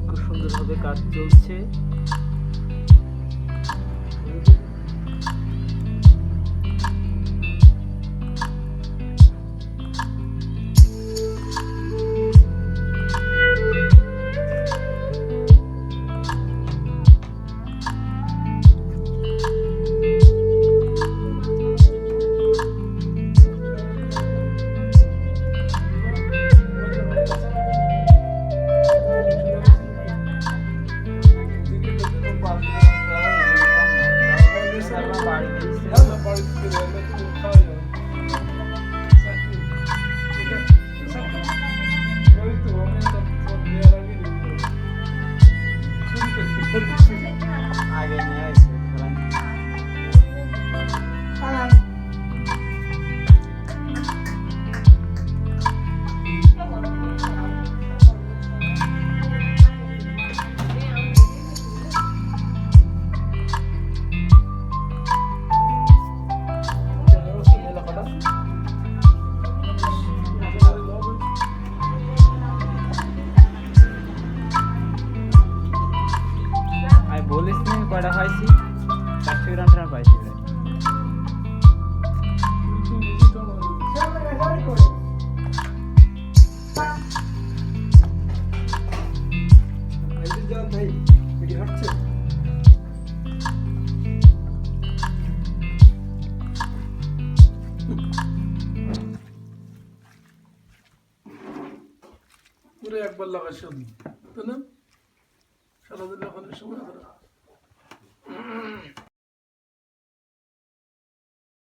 খুব সুন্দরভাবে কাজ চলছে। আগে নিয়ে আসছে আমি বলিস নি কয়টা পাইছি 400 গ্রাম পাইছি পুরো একবার লাগাইছি আমি তাই না সারাদিন লাগানোর সময়